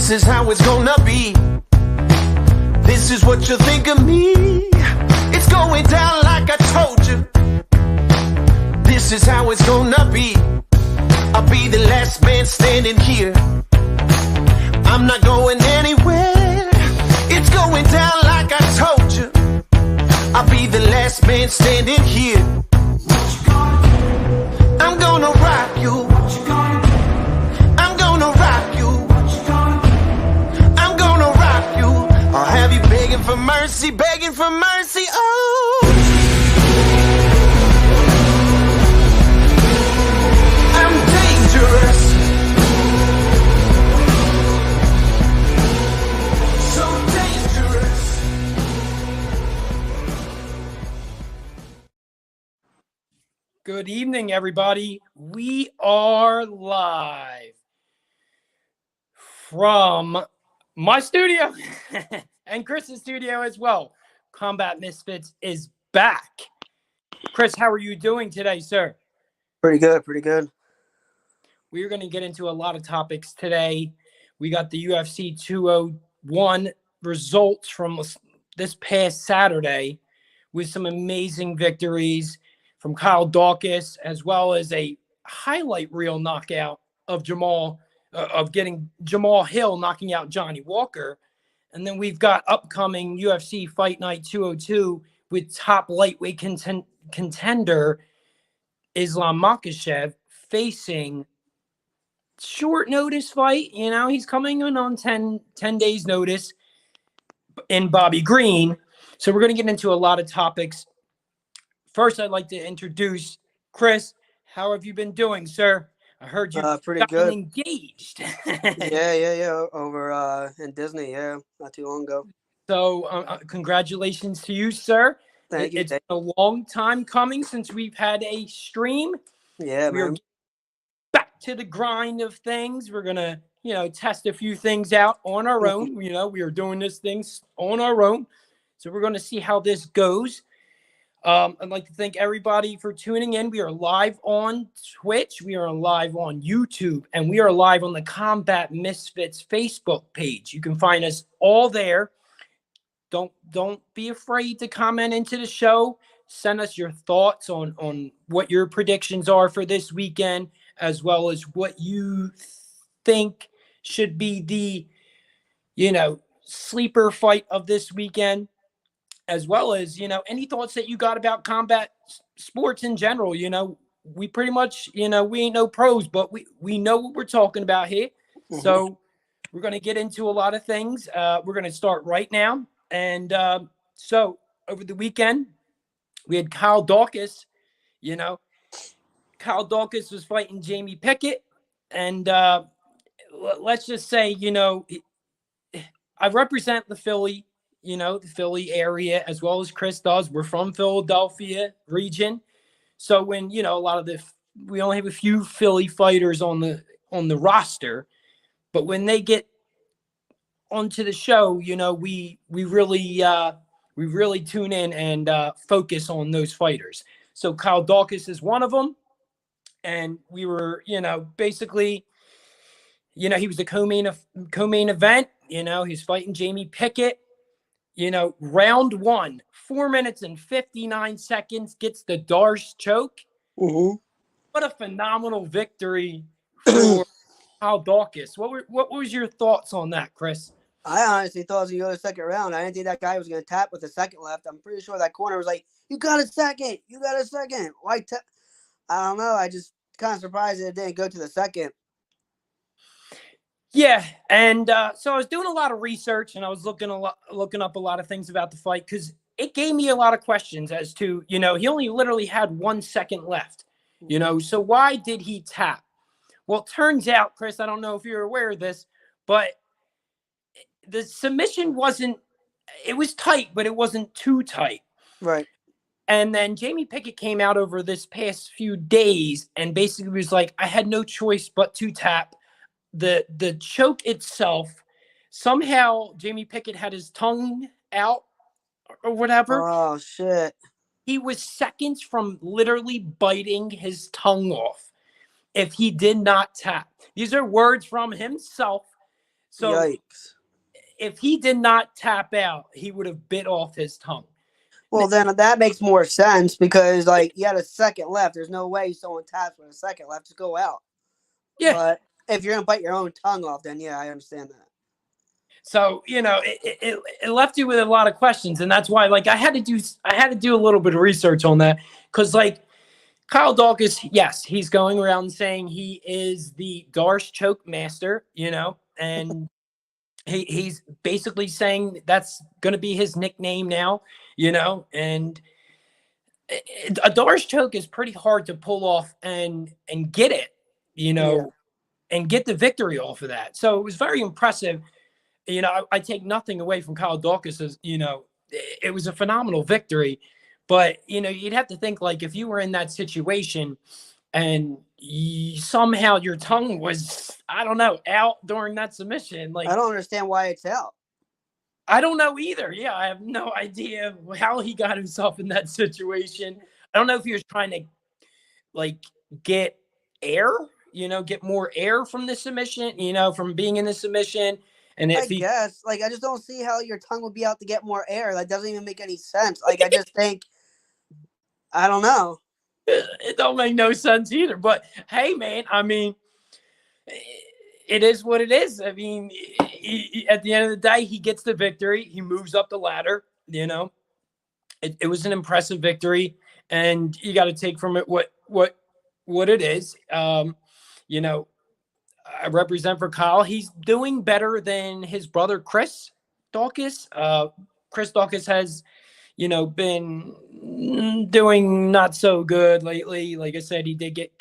This is how it's gonna be. This is what you think of me. It's going down like I told you. This is how it's gonna be. I'll be the last man standing here. I'm not going anywhere. It's going down like I told you. I'll be the last man standing here. I'm gonna rock you. I'm gonna rock you. I'm gonna rock you. I'll have you begging for mercy, begging for mercy. Oh, I'm dangerous. So dangerous. Good evening, everybody. We are live from my studio and Chris's studio as well. Combat Misfits is back. Chris, how are you doing today, sir? Pretty good, pretty good. We're going to get into a lot of topics today. We got the UFC 201 results from this past Saturday with some amazing victories from Kyle Daukaus, as well as a highlight reel knockout of Jamahal Hill knocking out Johnny Walker. And then we've got upcoming UFC Fight Night 202 with top lightweight contender Islam Makhachev facing short notice fight. You know, he's coming in on 10 days notice in Bobby Green. So we're going to get into a lot of topics. First, I'd like to introduce Chris. How have you been doing, sir? I heard you pretty gotten good. engaged. Yeah. Over in Disney, not too long ago. So congratulations to you, sir. Thank you. It's been a long time coming since we've had a stream. Yeah, We're man. back to the grind of things. We're going to, test a few things out on our own. We are doing this things on our own. So we're going to see how this goes. I'd like to thank everybody for tuning in. We are live on Twitch. We are live on YouTube. And we are live on the Combat Misfits Facebook page. You can find us all there. Don't be afraid to comment into the show. Send us your thoughts on what your predictions are for this weekend, as well as what you think should be the, sleeper fight of this weekend, as well as, any thoughts that you got about combat sports in general. We pretty much, we ain't no pros, but we know what we're talking about here. Mm-hmm. So we're going to get into a lot of things. We're going to start right now. And so over the weekend, we had Kyle Daukaus. Kyle Daukaus was fighting Jamie Pickett. And let's just say, I represent the Philly area as well as Chris does. We're from Philadelphia region. So when, we only have a few Philly fighters on the roster, but when they get onto the show, we really tune in and focus on those fighters. So Kyle Daukaus is one of them. And we were, basically, he was the co-main event. He's fighting Jamie Pickett. Round 1, 4 minutes and 59 seconds, gets the Darce choke. Mm-hmm. What a phenomenal victory for Kyle Daukaus. What was your thoughts on that, Chris? I honestly thought it was going to go to the second round. I didn't think that guy was going to tap with a second left. I'm pretty sure that corner was like, you got a second. Why I don't know. I just kind of surprised that it didn't go to the second. Yeah, and so I was doing a lot of research, and I was looking up a lot of things about the fight, because it gave me a lot of questions as to, he only literally had 1 second left, so why did he tap? Well, it turns out, Chris, I don't know if you're aware of this, but the submission it was tight, but it wasn't too tight. Right. And then Jamie Pickett came out over this past few days and basically was like, I had no choice but to tap. The choke itself, somehow Jamie Pickett had his tongue out or whatever. Oh, shit. He was seconds from literally biting his tongue off if he did not tap. These are words from himself. So Yikes. if he did not tap out, he would have bit off his tongue. Well, then that makes more sense because, like, you had a second left. There's no way someone taps with a second left. Just go out. Yeah. But if you're going to bite your own tongue off, then, yeah, I understand that. So, you know, it left you with a lot of questions. And that's why, like, I had to do a little bit of research on that. Because, like, Kyle Daukaus, yes, he's going around saying he is the Darce choke master, you know, and he's basically saying that's going to be his nickname now, you know, and a Darce choke is pretty hard to pull off and get it, you know, and get the victory off of that. So it was very impressive. You know, I take nothing away from Kyle Daukaus as, you know, it was a phenomenal victory. But, you know, you'd have to think, like, if you were in that situation and somehow your tongue was, I don't know, out during that submission. Like, I don't understand why it's out. I don't know either. Yeah, I have no idea how he got himself in that situation. I don't know if he was trying to, like, get air, you know, get more air from the submission, you know, from being in the submission. And if I guess, like, I just don't see how your tongue would be out to get more air. That doesn't even make any sense. Like, I just think, I don't know. It don't make no sense either. But hey, man, I mean, it is what it is. I mean, at the end of the day, he gets the victory. He moves up the ladder. You know, it was an impressive victory, and you got to take from it what it is. You know, I represent for Kyle. He's doing better than his brother Chris Daukaus. Chris Daukaus has, you know, been doing not so good lately. Like I said, he did get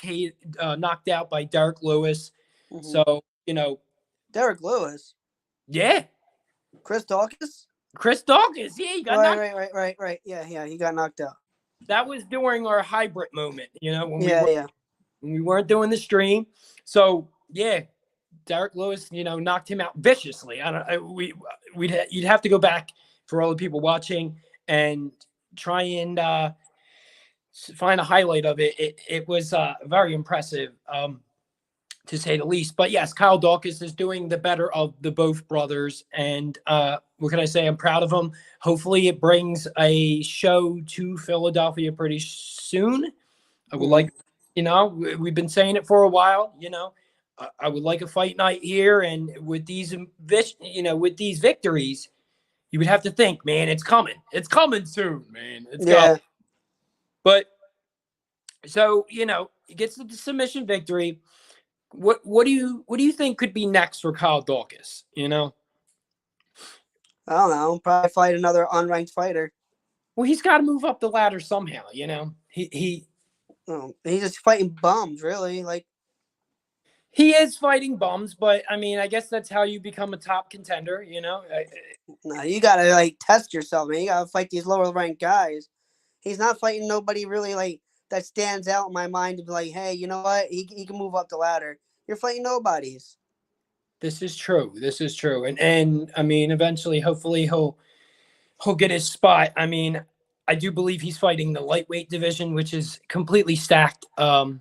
knocked out by Derek Lewis. Mm-hmm. So, you know. Derek Lewis? Yeah. Chris Daukaus? Chris Daukaus, yeah. He got right. Yeah, he got knocked out. That was during our hybrid moment, you know, when we weren't doing the stream. So, yeah, Derek Lewis, you know, knocked him out viciously. You'd have to go back for all the people watching and try and find a highlight of it. It was very impressive, to say the least. But yes, Kyle Daukaus is doing the better of the both brothers, and what can I say? I'm proud of him. Hopefully, it brings a show to Philadelphia pretty soon. I would like, you know, we've been saying it for a while. You know, I would like a fight night here, and with these, you know, with these victories, you would have to think, man, it's coming. It's coming soon, man. It's coming. But so, you know, it gets the submission victory. What do you think could be next for Kyle Daukaus? You know, I don't know. Probably fight another unranked fighter. Well, he's got to move up the ladder somehow. You know, he's just fighting bums, really. Like, he is fighting bums, but I mean, I guess that's how you become a top contender. You know, no, you gotta like test yourself, man. You gotta fight these lower ranked guys. He's not fighting nobody really like that stands out in my mind to be like, hey, you know what? He can move up the ladder. You're fighting nobodies. This is true. And I mean, eventually, hopefully he'll get his spot. I mean, I do believe he's fighting the lightweight division, which is completely stacked. And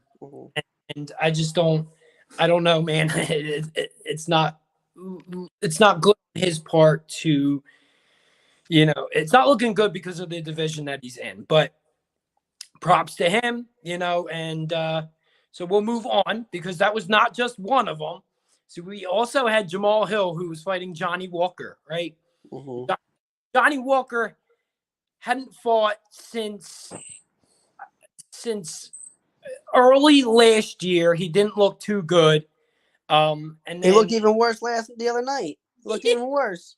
I don't know, man. It's not good on his part to, you know, it's not looking good because of the division that he's in, but props to him, you know, and so we'll move on because that was not just one of them. So we also had Jamahal Hill, who was fighting Johnny Walker, right? Mm-hmm. Johnny Walker hadn't fought since early last year. He didn't look too good. And then, he looked even worse the other night. He looked even worse.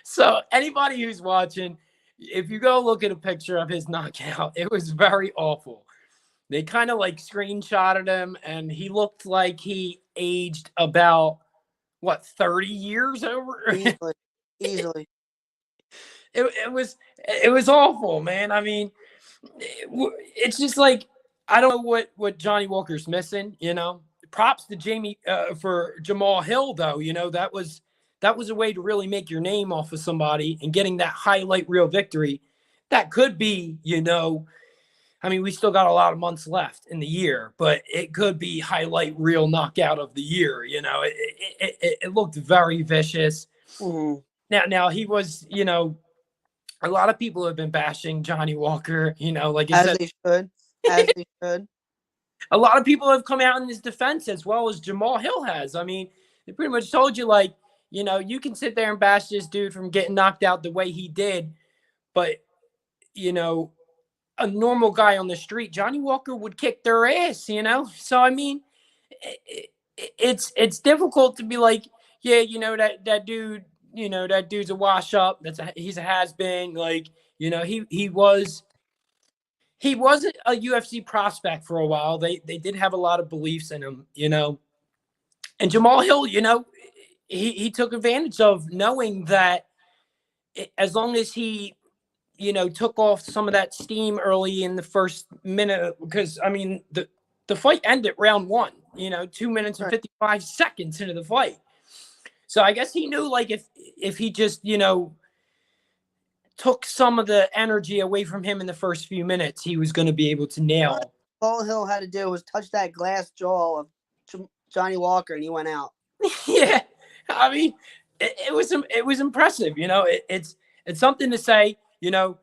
So anybody who's watching, if you go look at a picture of his knockout, it was very awful. They kind of like screenshotted him, and he looked like he aged about, 30 years over? Easily. It was awful, man. I mean, it's just like, I don't know what Johnny Walker's missing, you know. Props to for Jamahal Hill, though. You know, that was a way to really make your name off of somebody and getting that highlight reel victory. That could be, you know, I mean, we still got a lot of months left in the year, but it could be highlight reel knockout of the year. You know, it looked very vicious. Mm-hmm. Now he was, you know, a lot of people have been bashing Johnny Walker, you know, like I As said, they should. As they should. a lot of people have come out in his defense as well as Jamahal Hill has. I mean, they pretty much told you, like, you know, you can sit there and bash this dude from getting knocked out the way he did, but, you know, a normal guy on the street, Johnny Walker would kick their ass, you know? So, I mean, it's difficult to be like, yeah, you know, that dude, you know, that dude's a wash up. He's a has-been. Like, you know, he was a UFC prospect for a while. They did have a lot of beliefs in him, you know. And Jamahal Hill, you know, he took advantage of knowing that as long as he, you know, took off some of that steam early in the first minute, because I mean the fight ended round one, you know, 2 minutes and 55 seconds into the fight. So I guess he knew, like, if he just, you know, took some of the energy away from him in the first few minutes, he was going to be able to nail. All Hill had to do was touch that glass jaw of Johnny Walker, and he went out. Yeah, I mean, it was impressive. You know, it's something to say. You know,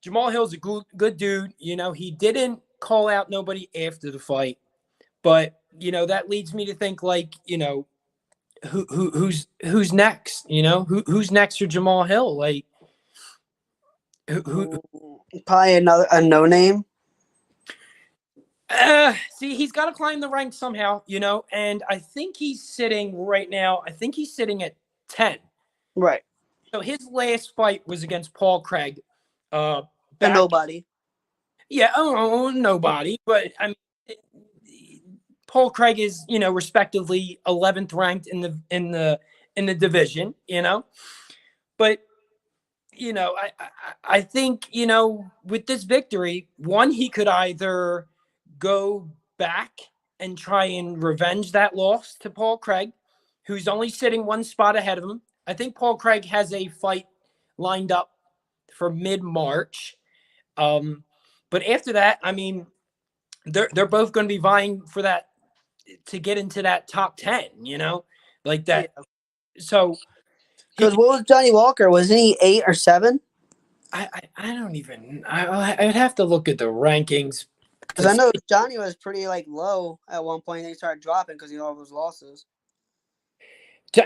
Jamahal Hill's a good dude. You know, he didn't call out nobody after the fight, but you know that leads me to think, like, you know, who's next? You know, who's next for Jamahal Hill? Like, who probably a no name. See, he's got to climb the ranks somehow, you know, and I think he's sitting right now. I think he's sitting at 10. Right. So his last fight was against Paul Craig. Nobody. Yeah, nobody. But I mean, Paul Craig is, you know, respectively 11th ranked in the division, you know. But you know, I think, you know, with this victory, one, he could either go back and try and revenge that loss to Paul Craig, who's only sitting one spot ahead of him. I think Paul Craig has a fight lined up for mid-March. But after that, I mean, they're both going to be vying for that, to get into that top 10, you know, like that. Yeah. So, because what was Johnny Walker? Wasn't he 8 or 7? I don't even. I'd have to look at the rankings. Because I know Johnny was pretty, like, low at one point. They started dropping because he had all those losses.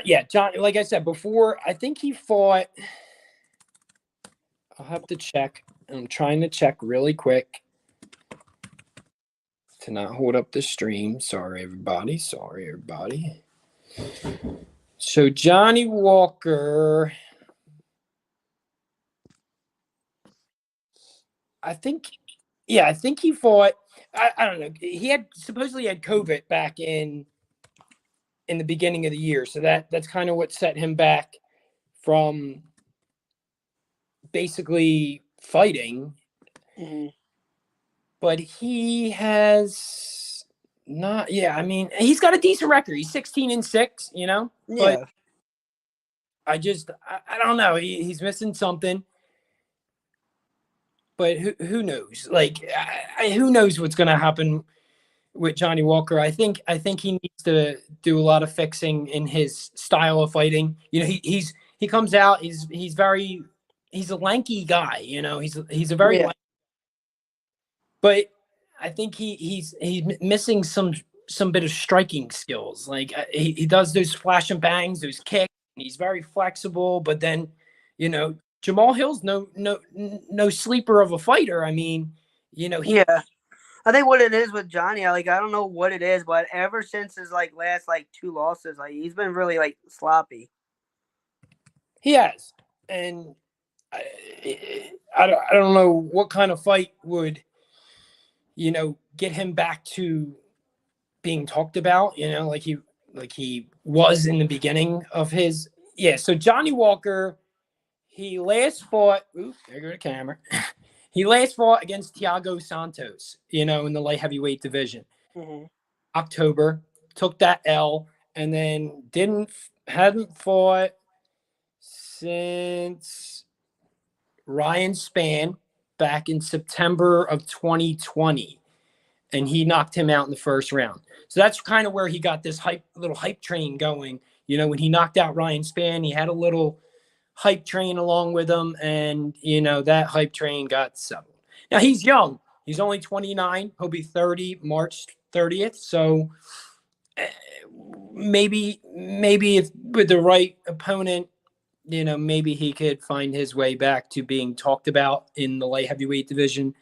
Yeah, John. Like I said before, I think he fought. I'll have to check. I'm trying to check really quick to not hold up the stream. Sorry, everybody. So Johnny Walker, I think he fought. I don't know. He supposedly had COVID back in the beginning of the year, so that's kind of what set him back from basically fighting. Mm-hmm. But he has not. Yeah, I mean, he's got a decent record. He's 16-6. You know. Yeah. But I don't know. He's missing something. But who knows? Like, who knows what's going to happen with Johnny Walker? I think he needs to do a lot of fixing in his style of fighting. You know, he comes out. He's a lanky guy. You know, he's a very lanky, but I think he's missing some bit of striking skills. Like, he does those flash and bangs, those kicks. He's very flexible, but then, you know, Jamahal Hill's no sleeper of a fighter. I mean, you know, I think what it is with Johnny, I don't know what it is, but ever since his last 2 losses, he's been really sloppy. He has, and I don't know what kind of fight would, you know, get him back to being talked about. You know, like he was in the beginning of his. Yeah, so Johnny Walker, he last fought. Ooh, there goes the camera. He last fought against Thiago Santos, you know, in the light heavyweight division. Mm-hmm. October, took that L, and then hadn't fought since Ryan Spann back in September of 2020, and he knocked him out in the first round. So that's kind of where he got this little hype train going. You know, when he knocked out Ryan Spann, he had a little hype train along with him, and, you know, that hype train got settled. Now, he's young. He's only 29. He'll be 30 March 30th. So maybe if with the right opponent, you know, maybe he could find his way back to being talked about in the light heavyweight division.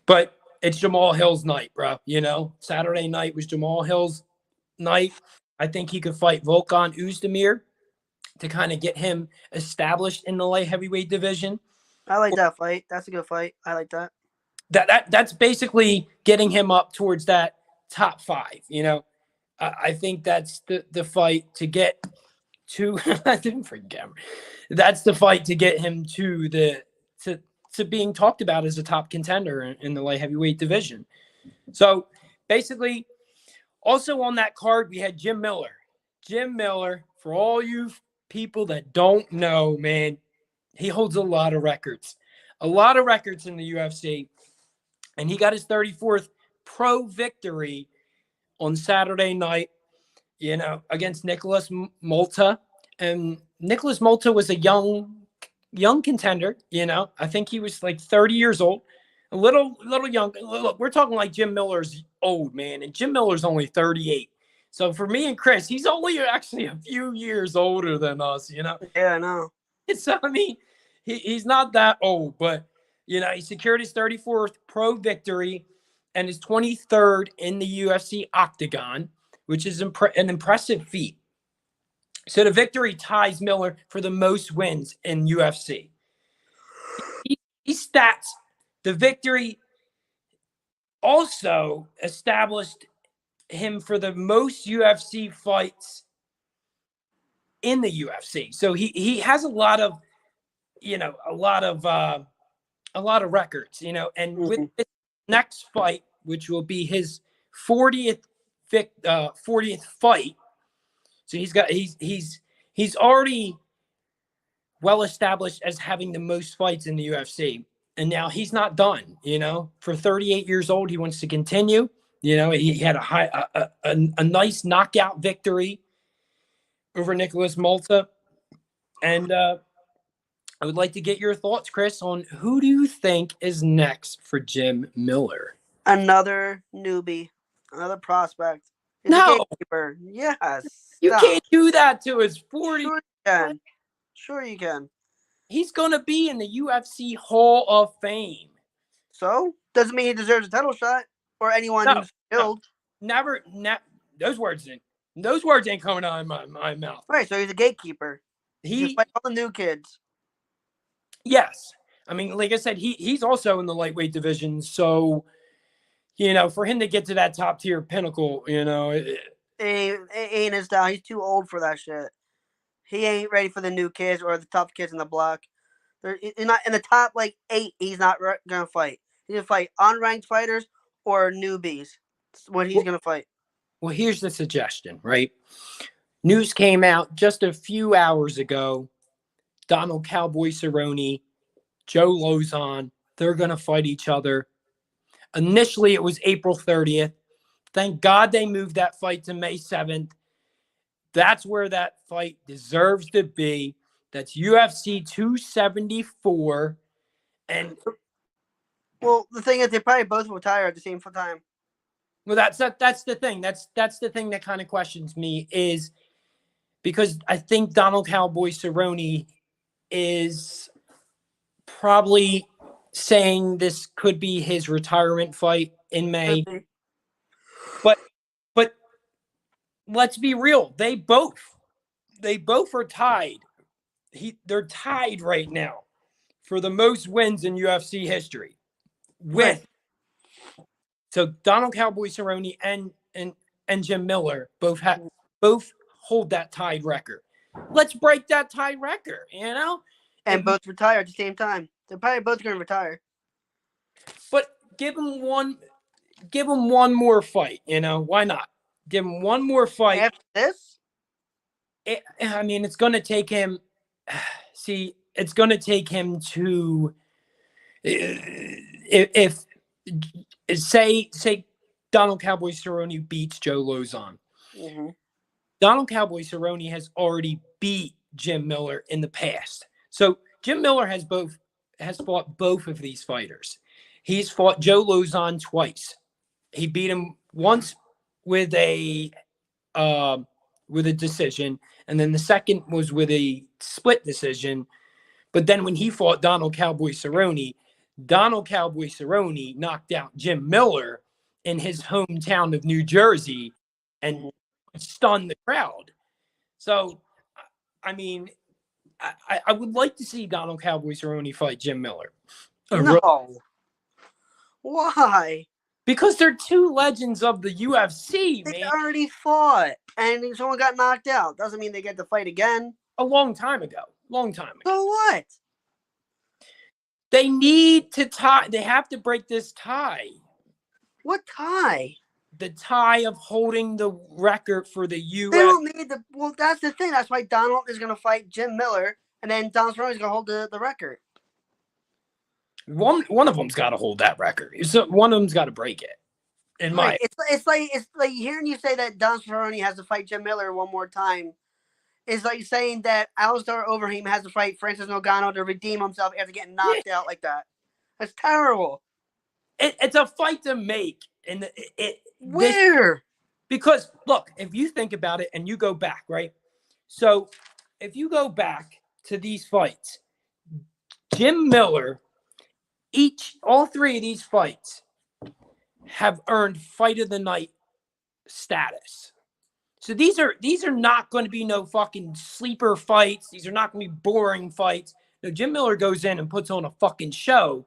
But it's Jamahal Hill's night, bro. You know, Saturday night was Jamahal Hill's night. I think he could fight Volkan Oezdemir to kind of get him established in the light heavyweight division. I like that fight. That's a good fight. I like that. That's basically getting him up towards that top 5. You know, I think that's the fight to get to. I didn't forget. That's the fight to get him to being talked about as a top contender in the light heavyweight division. So basically, also on that card, we had Jim Miller. Jim Miller, for all you people that don't know, man, he holds a lot of records in the UFC. And he got his 34th pro victory on Saturday night, you know, against Nicholas Malta. And Nicholas Malta was a young contender, you know. I think he was like 30 years old, a little young. Look, we're talking like Jim Miller's old, man, and Jim Miller's only 38. So for me and Chris, he's only actually a few years older than us, you know. Yeah, I know. So, I mean, he's not that old, but, you know, he secured his 34th pro victory and his 23rd in the UFC octagon, which is an impressive feat. So the victory ties Miller for the most wins in UFC. He stats the victory also established him for the most UFC fights in the UFC. So he has a lot of records, you know, and with this next fight, which will be his 40th fight. So he's already well established as having the most fights in the UFC. And now he's not done, you know. For 38 years old, he wants to continue. You know, he had a nice knockout victory over Nicholas Malta. And I would like to get your thoughts, Chris, on who do you think is next for Jim Miller? Another newbie, another prospect. He's No. a gatekeeper. Yes. You Stop. can't do that to his 40. Sure you can. Sure you can. He's going to be in the UFC Hall of Fame. So, doesn't mean he deserves a title shot or anyone who's killed. Never. Those words ain't coming out of my mouth. Right, so he's a gatekeeper. He's fighting all the new kids. Yes. I mean, like I said, he's also in the lightweight division. So, you know, for him to get to that top tier pinnacle, you know. Ain't his style. He's too old for that shit. He ain't ready for the new kids or the top kids in the block. He's not in the top, 8. He's not going to fight. He's going to fight unranked fighters or newbies. That's what he's going to fight. Well, here's the suggestion, right? News came out just a few hours ago. Donald Cowboy Cerrone, Joe Lozon, they're going to fight each other. Initially, it was April 30th. Thank God they moved that fight to May 7th. That's where that fight deserves to be. That's UFC 274. And well, the thing is, they probably both retire at the same time. Well, that's the thing. That's the thing that kind of questions me, is because I think Donald Cowboy Cerrone is probably saying this could be his retirement fight in May. But let's be real. They both are tied. They're tied right now for the most wins in UFC history. So Donald Cowboy Cerrone and Jim Miller both hold that tied record. Let's break that tied record, you know? And both retire at the same time. They're probably both going to retire. But give him one more fight, you know? Why not? Give him one more fight. After this? I mean, it's going to take him. See, it's going to take him to if say Donald Cowboy Cerrone beats Joe Lozon. Mm-hmm. Donald Cowboy Cerrone has already beat Jim Miller in the past. So Jim Miller has fought both of these fighters. He's fought Joe Lozon twice. He beat him once with a decision, and then the second was with a split decision. But then when he fought Donald Cowboy Cerrone knocked out Jim Miller in his hometown of New Jersey and stunned the crowd. So, I mean, I would like to see Donald Cowboy Cerrone fight Jim Miller. No. Why? Because they're two legends of the UFC, They man. already fought, and someone got knocked out. Doesn't mean they get to fight again. A long time ago. So what? They need to tie. They have to break this tie. What tie? The tie of holding the record for the U.S. They don't need the. Well, that's the thing. That's why Donald is going to fight Jim Miller, and then Donald Cerrone is going to hold the record. One of them's got to hold that record. So one of them's got to break it. In my, it's like hearing you say that Donald Cerrone has to fight Jim Miller one more time. Is like saying that Alistair Overeem has to fight Francis Ngannou to redeem himself after getting knocked out like that. That's terrible. It's a fight to make, and because look, if you think about it and you go back, right? So if you go back to these fights, Jim Miller, all three of these fights have earned Fight of the Night status. So these are not going to be no fucking sleeper fights. These are not going to be boring fights. No, Jim Miller goes in and puts on a fucking show.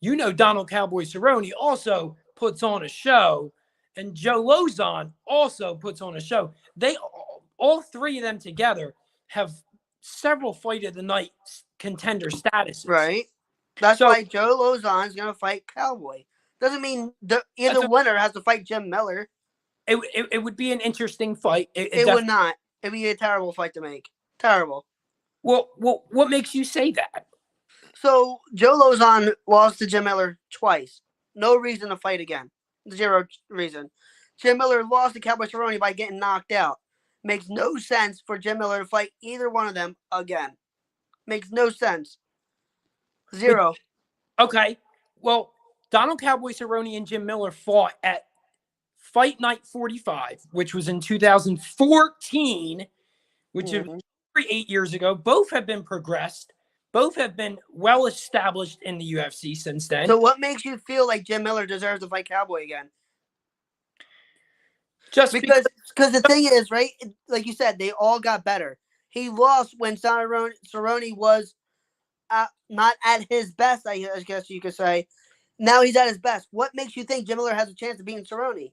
You know, Donald Cowboy Cerrone also puts on a show, and Joe Lozon also puts on a show. They all three of them together have several Fight of the Night contender statuses. Right. That's why Joe Lozon is going to fight Cowboy. Doesn't mean either winner has to fight Jim Miller. It would be an interesting fight. It would not. It'd be a terrible fight to make. Terrible. Well, what makes you say that? So Joe Lozon lost to Jim Miller twice. No reason to fight again. Zero reason. Jim Miller lost to Cowboy Cerrone by getting knocked out. Makes no sense for Jim Miller to fight either one of them again. Makes no sense. Zero. Okay. Well, Donald Cowboy Cerrone and Jim Miller fought at Fight Night 45, which was in 2014, which is 8 years ago. Both have been progressed. Both have been well established in the UFC since then. So what makes you feel like Jim Miller deserves to fight Cowboy again? Just because the thing is, right, like you said, they all got better. He lost when Cerrone was not at his best, I guess you could say. Now he's at his best. What makes you think Jim Miller has a chance of beating Cerrone?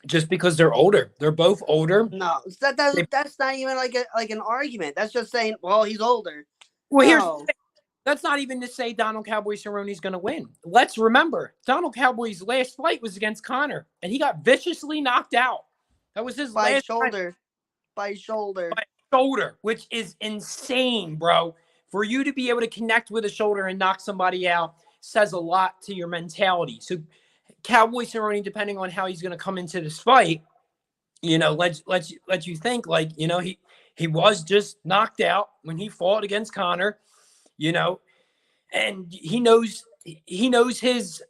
Just because they're older. They're both older. No, that's not even like an argument. That's just saying, well, he's older. Well, here's the thing. That's not even to say Donald Cowboy Cerrone is going to win. Let's remember, Donald Cowboy's last fight was against Conor, and he got viciously knocked out. That was his last shoulder. By shoulder, which is insane, bro. For you to be able to connect with a shoulder and knock somebody out says a lot to your mentality. So Cowboy Cerrone, depending on how he's going to come into this fight, you know, let you think like, you know, he was just knocked out when he fought against Conor, you know, and he knows his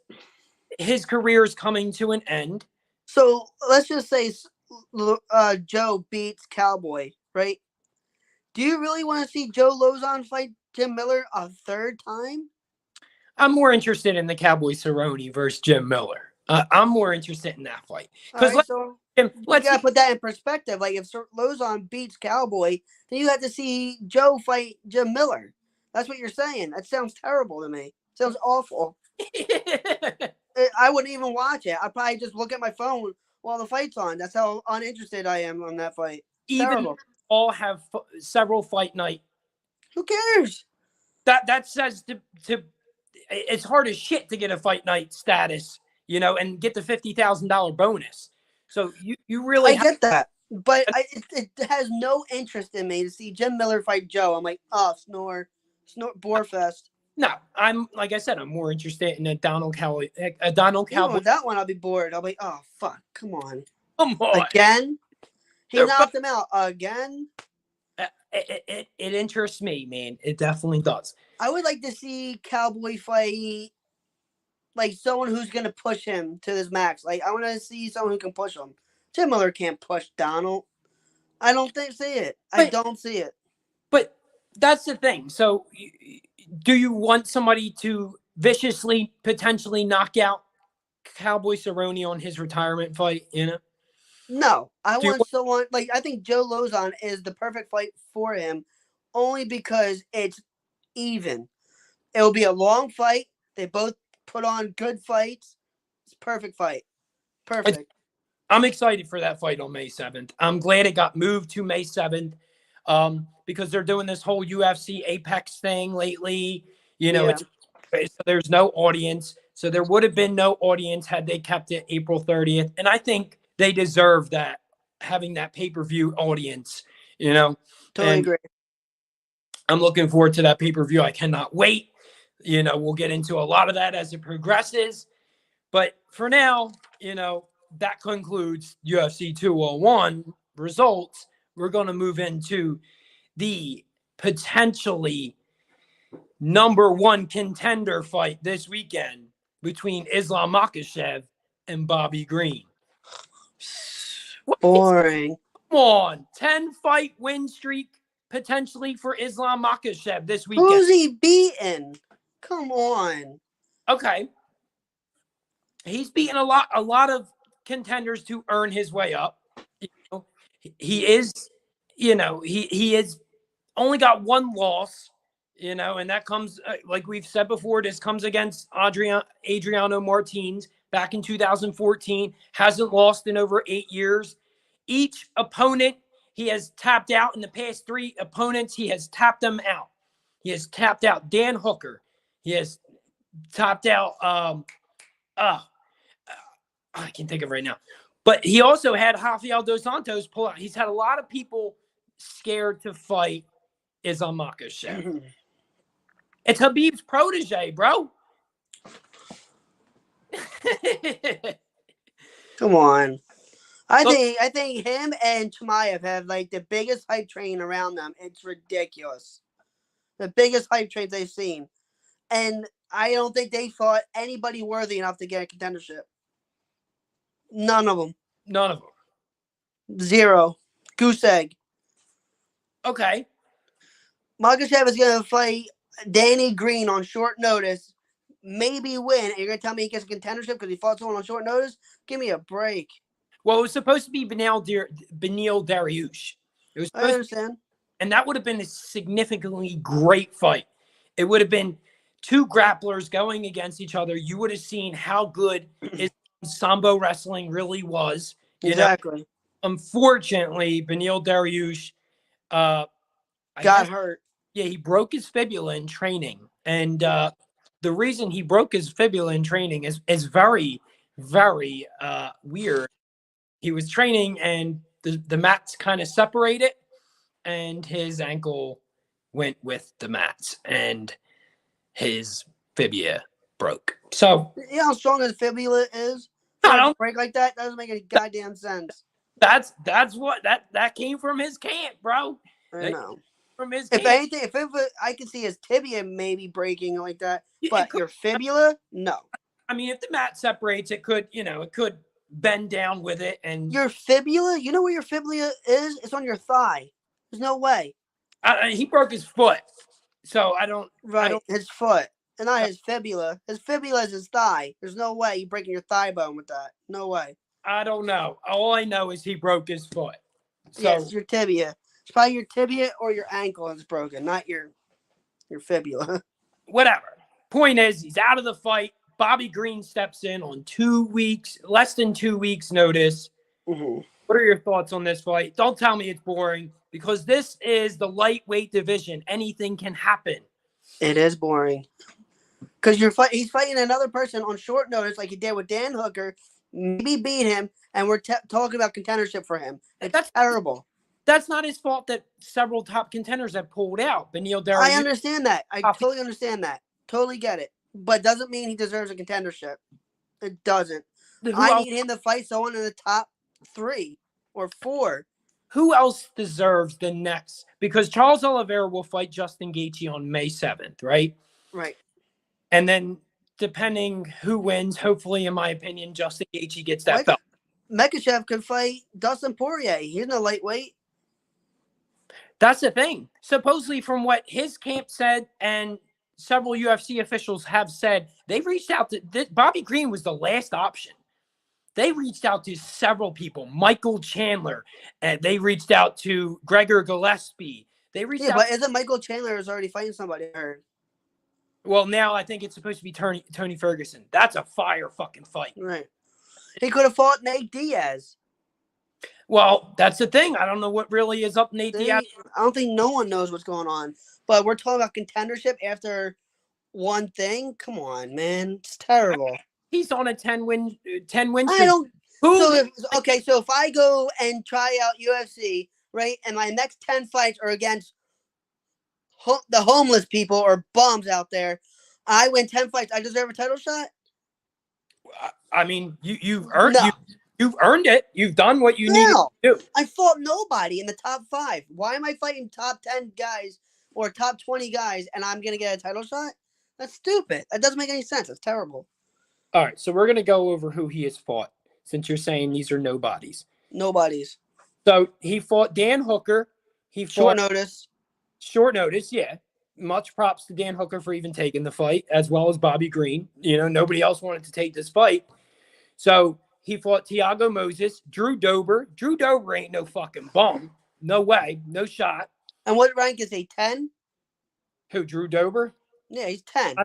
career is coming to an end. So let's just say Joe beats Cowboy, right? Do you really want to see Joe Lozon fight Jim Miller a third time? I'm more interested in the Cowboy Cerrone versus Jim Miller. I'm more interested in that fight. Because let's put that in perspective. Like if Lozon beats Cowboy, then you have to see Joe fight Jim Miller. That's what you're saying. That sounds terrible to me. Sounds awful. I wouldn't even watch it. I'd probably just look at my phone while the fight's on. That's how uninterested I am on that fight. Terrible. All have several Fight Night. Who cares? That says to it's hard as shit to get a Fight Night status, you know, and get the $50,000 bonus. So you really get that, but it has no interest in me to see Jim Miller fight Joe. I'm like, snore, Borefest. No, like I said, I'm more interested in a Donald Cowboy. Even with that one, I'll be bored. I'll be, oh fuck, come on, Come on. again. He They're knocked him out again. It interests me, man. It definitely does. I would like to see Cowboy fight like someone who's gonna push him to his max. Like I want to see someone who can push him. Tim Miller can't push Donald. I don't see it. I don't see it. But that's the thing. So, do you want somebody to viciously, potentially knock out Cowboy Cerrone on his retirement fight? You know? No, I want someone like I think Joe Lozon is the perfect fight for him, only because it's even. It will be a long fight. They both put on good fights. It's a perfect fight. Perfect. I'm excited for that fight on May 7th. I'm glad it got moved to May 7th because they're doing this whole UFC Apex thing lately. You know, there's no audience. So there would have been no audience had they kept it April 30th. And I think they deserve that, having that pay-per-view audience, you know. Totally agree. I'm looking forward to that pay-per-view. I cannot wait. You know, we'll get into a lot of that as it progresses. But for now, you know, that concludes UFC 201 results. We're going to move into the potentially #1 contender fight this weekend between Islam Makhachev and Bobby Green. Boring. Come on. 10-fight win streak potentially for Islam Makhachev this weekend. Who's he beaten? Come on. Okay. He's beaten a lot of contenders to earn his way up. You know, he is only got one loss, you know, and that comes, like we've said before, this comes against Adriano Martins back in 2014, hasn't lost in over 8 years. Each opponent he has tapped out. In the past 3 opponents, he has tapped them out. He has tapped out Dan Hooker. He has tapped out, I can't think of it right now. But he also had Rafael Dos Santos pull out. He's had a lot of people scared to fight Islam Makhachev. It's Khabib's protege, bro. Come on. I think him and Chimaev have like the biggest hype train around them. It's ridiculous. The biggest hype trains they've seen. And I don't think they fought anybody worthy enough to get a contendership. None of them. None of them. 0. Goose egg. Okay. Makhachev is going to fight Danny Green on short notice. Maybe win. And you're going to tell me he gets a contendership because he fought someone on short notice? Give me a break. Well, it was supposed to be Beneil Dariush. It was I understand. And that would have been a significantly great fight. It would have been 2 grapplers going against each other. You would have seen how good his Sambo wrestling really was. Exactly. Know? Unfortunately, Beneil Dariush got hurt. Yeah, he broke his fibula in training. And the reason he broke his fibula in training is very, very weird. He was training and the mats kind of separated and his ankle went with the mats and his fibula broke. So you know how strong his fibula is? I don't break like that. Doesn't make any goddamn sense. That's what that came from his camp, bro. I know. From his if camp. anything, I can see his tibia maybe breaking like that, but your fibula, no. I mean, if the mat separates, it could bend down with it. And your fibula, you know where your fibula is? It's on your thigh. There's no way. He broke his foot, so I don't. His foot, and not his fibula. His fibula is his thigh. There's no way you're breaking your thigh bone with that. No way. I don't know. All I know is he broke his foot. So yes, your tibia. It's probably your tibia or your ankle is broken, not your fibula. Whatever. Point is, he's out of the fight. Bobby Green steps in on less than 2 weeks notice. Mm-hmm. What are your thoughts on this fight? Don't tell me it's boring because this is the lightweight division. Anything can happen. It is boring. Because he's fighting another person on short notice like he did with Dan Hooker. Maybe beat him, and we're talking about contendership for him. That's terrible. That's not his fault that several top contenders have pulled out. Beneil Dariush. I understand that. I totally understand that. Totally get it. But doesn't mean he deserves a contendership. It doesn't. Who else, need him to fight someone in the top 3 or 4. who else deserves the next? Because Charles Oliveira will fight Justin Gaethje on May 7th, right? Right. And then depending who wins, hopefully, in my opinion, Justin Gaethje gets that belt. Makhachev could fight Dustin Poirier. He's no lightweight. That's the thing. Supposedly, from what his camp said and several UFC officials have said, they reached out to Bobby Green was the last option. They reached out to several people, Michael Chandler, and they reached out to Gregor Gillespie. They reached out. But isn't Michael Chandler is already fighting somebody? I heard. Well, now I think it's supposed to be Tony Ferguson. That's a fire fucking fight. Right. He could have fought Nate Diaz. Well, that's the thing. I don't know what really is up Nate Diaz. I don't think no one knows what's going on. But we're talking about contendership after one thing. Come on, man. It's terrible. He's on a 10-win streak. I don't. So if I go and try out UFC, right, and my next 10 fights are against the homeless people or bums out there, I win 10 fights. I deserve a title shot? I mean, you've earned you've earned it. You've done what you need to do. I fought nobody in the top 5. Why am I fighting top 10 guys or top 20 guys and I'm gonna get a title shot? That's stupid. That doesn't make any sense. It's terrible. All right, so we're gonna go over who he has fought since you're saying these are nobodies. Nobodies. So he fought Dan Hooker. He fought Short notice, yeah. Much props to Dan Hooker for even taking the fight, as well as Bobby Green. You know, nobody else wanted to take this fight. So he fought Thiago Moses, Drew Dober. Drew Dober ain't no fucking bum. No way. No shot. And what rank is he? 10? Who, Drew Dober? Yeah, he's 10.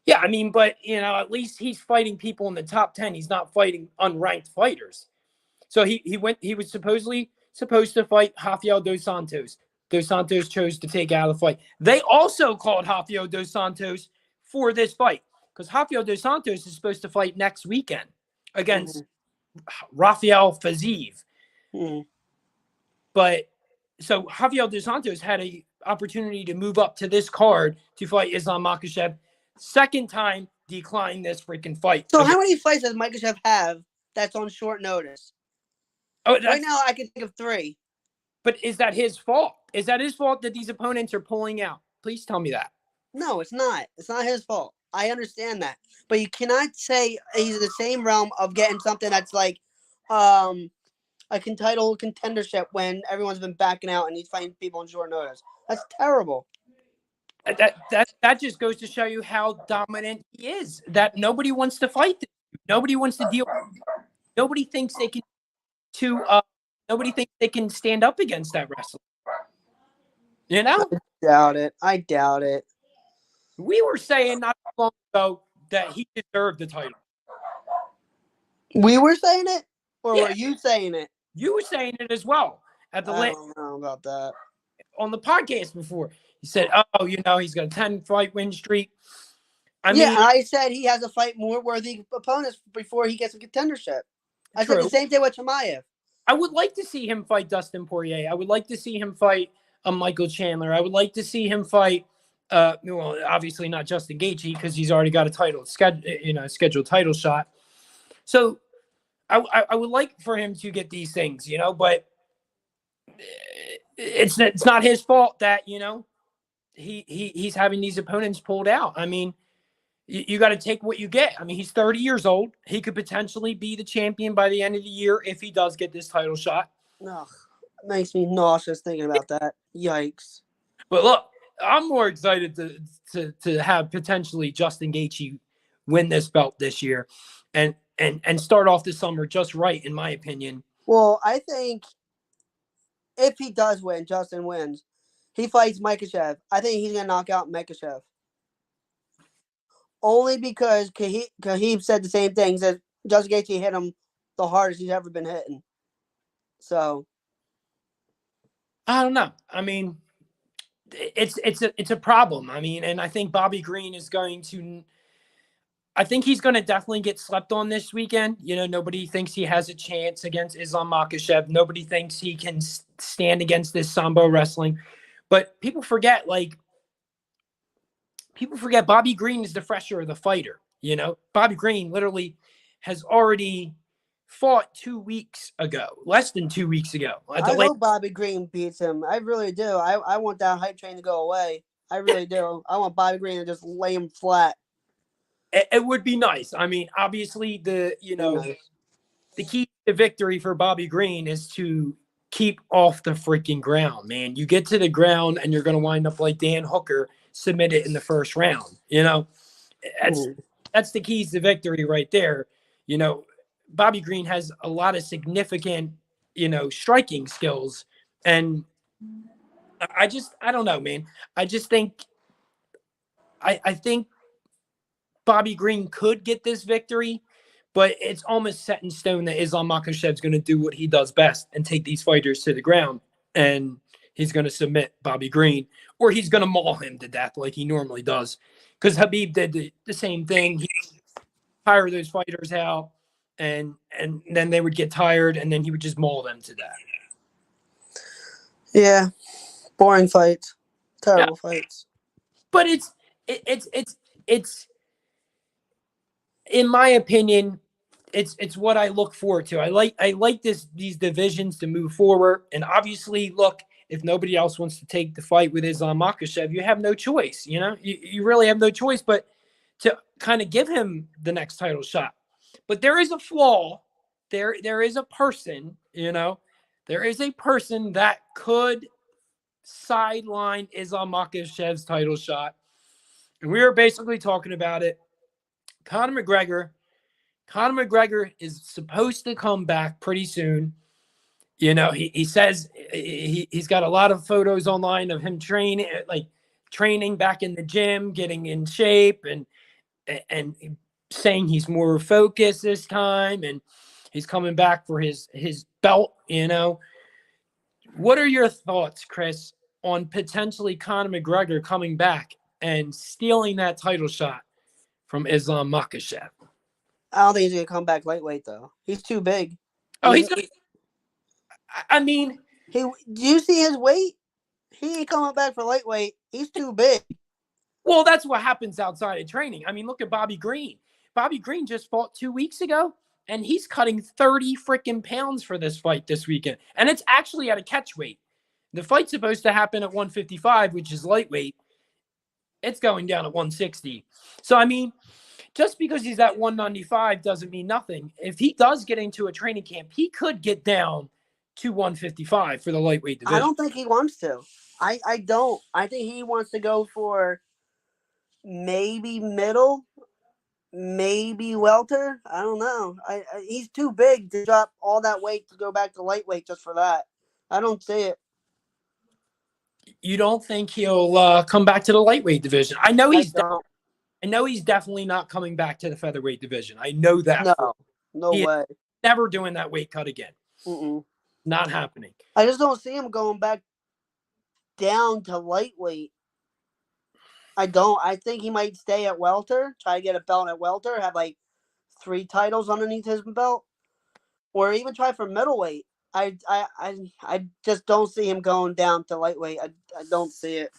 Yeah, I mean, but, you know, at least he's fighting people in the top 10. He's not fighting unranked fighters. So he was supposed to fight Rafael Dos Santos. Dos Santos chose to take out of the fight. They also called Rafael Dos Santos for this fight because Rafael Dos Santos is supposed to fight next weekend against Rafael Fiziev. But so Rafael Dos Santos had an opportunity to move up to this card to fight Islam Makhachev. Second time declined this freaking fight. So how many fights does Makhachev have that's on short notice? Right now I can think of 3. But is that his fault? Is that his fault that these opponents are pulling out? Please tell me that. No, it's not. It's not his fault. I understand that. But you cannot say he's in the same realm of getting something that's like a title contendership when everyone's been backing out and he's fighting people on short notice. That's terrible. That just goes to show you how dominant he is. That nobody wants to fight this. Nobody wants to deal with it. Nobody thinks they can nobody thinks they can stand up against that wrestler. You know? I doubt it. We were saying not too long ago that he deserved the title. We were saying it? Or were you saying it? You were saying it as well. I don't know about that. On the podcast before. He said, oh, you know, he's got a 10-fight win streak. I said he has to fight more worthy opponents before he gets a contendership. I said the same thing with Jamahal. I would like to see him fight Dustin Poirier. I would like to see him fight Michael Chandler. I would like to see him fight, well, obviously not Justin Gaethje because he's already got a scheduled title shot. So I would like for him to get these things, you know, but it's not his fault that, you know, he's having these opponents pulled out. I mean, you got to take what you get. I mean, he's 30 years old. He could potentially be the champion by the end of the year if he does get this title shot. Ugh, it makes me nauseous thinking about that. Yikes. But look, I'm more excited to have potentially Justin Gaethje win this belt this year and start off the summer just right, in my opinion. Well, I think if he does win, Justin wins, he fights Makhachev. I think he's going to knock out Makhachev. Only because Khabib said the same thing. He said Justin Gaethje hit him the hardest he's ever been hitting. So I don't know. I mean, it's a problem. I mean, and I think Bobby Green is going to. I think he's going to definitely get slept on this weekend. You know, nobody thinks he has a chance against Islam Makhachev. Nobody thinks he can stand against this Sambo wrestling. But people forget, like, people forget Bobby Green is the fresher of the fighter. You know, Bobby Green literally has already fought 2 weeks ago, less than 2 weeks ago. I hope Bobby Green beats him. I really do. I want that hype train to go away. I really do. I want Bobby Green to just lay him flat. It would be nice. I mean, obviously, the key to victory for Bobby Green is to keep off the freaking ground, man. You get to the ground and you're going to wind up like Dan Hooker, submit it in the first round. You know, that's the keys to victory right there. You know, Bobby Green has a lot of significant, striking skills. And I don't know, man. I just think, I think Bobby Green could get this victory, but it's almost set in stone that Islam Makhachev is going to do what he does best and take these fighters to the ground, and he's going to submit Bobby Green, or he's going to maul him to death like he normally does. Because Khabib did the same thing. He tired those fighters out, and then they would get tired, and then he would just maul them to death. Yeah, boring fights, terrible fights. But it's in my opinion, it's what I look forward to. I like these divisions to move forward. And obviously, look, if nobody else wants to take the fight with Islam Makhachev, you have no choice. You know, you really have no choice but to kind of give him the next title shot. But there is a flaw. There is a person, there is a person that could sideline Islam Makhachev's title shot. And we were basically talking about it. Conor McGregor is supposed to come back pretty soon. You know, he says he's got a lot of photos online of him training back in the gym, getting in shape, and saying he's more focused this time, and he's coming back for his belt. What are your thoughts, Chris, on potentially Conor McGregor coming back and stealing that title shot from Islam Makhachev? I don't think he's going to come back lightweight, though. He's too big. Oh, he's going to... I mean... Do you see his weight? He ain't coming back for lightweight. He's too big. Well, that's what happens outside of training. I mean, look at Bobby Green. Bobby Green just fought 2 weeks ago, and he's cutting 30 freaking pounds for this fight this weekend. And it's actually at a catch weight. The fight's supposed to happen at 155, which is lightweight. It's going down at 160. So, I mean, just because he's at 195 doesn't mean nothing. If he does get into a training camp, he could get down to 155 for the lightweight division. I don't think he wants to. I don't. I think he wants to go for maybe middle, maybe welter. I don't know. He's too big to drop all that weight to go back to lightweight just for that. I don't see it. You don't think he'll come back to the lightweight division? I know he's definitely not coming back to the featherweight division. I know that. No way. Never doing that weight cut again. Mm-mm. Not happening. I just don't see him going back down to lightweight. I don't. I think he might stay at welter, try to get a belt at welter, have like 3 titles underneath his belt, or even try for middleweight. I just don't see him going down to lightweight. I don't see it.